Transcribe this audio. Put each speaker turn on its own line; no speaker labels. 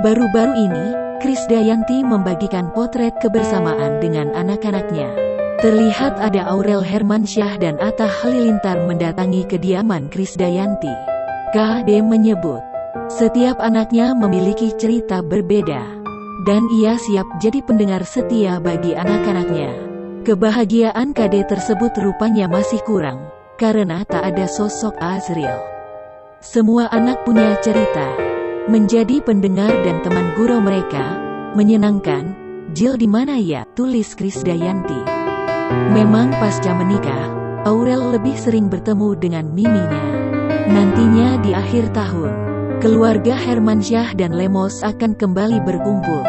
Baru-baru ini, Krisdayanti membagikan potret kebersamaan dengan anak-anaknya. Terlihat ada Aurel Hermansyah dan Atta Halilintar mendatangi kediaman Krisdayanti. KD menyebut, setiap anaknya memiliki cerita berbeda, dan ia siap jadi pendengar setia bagi anak-anaknya. Kebahagiaan KD tersebut rupanya masih kurang, karena tak ada sosok Azril. Semua anak punya cerita. Menjadi pendengar dan teman gurau mereka, menyenangkan. Jill di mana ya? Tulis Krisdayanti. Memang pasca menikah, Aurel lebih sering bertemu dengan miminya. Nantinya di akhir tahun, keluarga Hermansyah dan Lemos akan kembali berkumpul.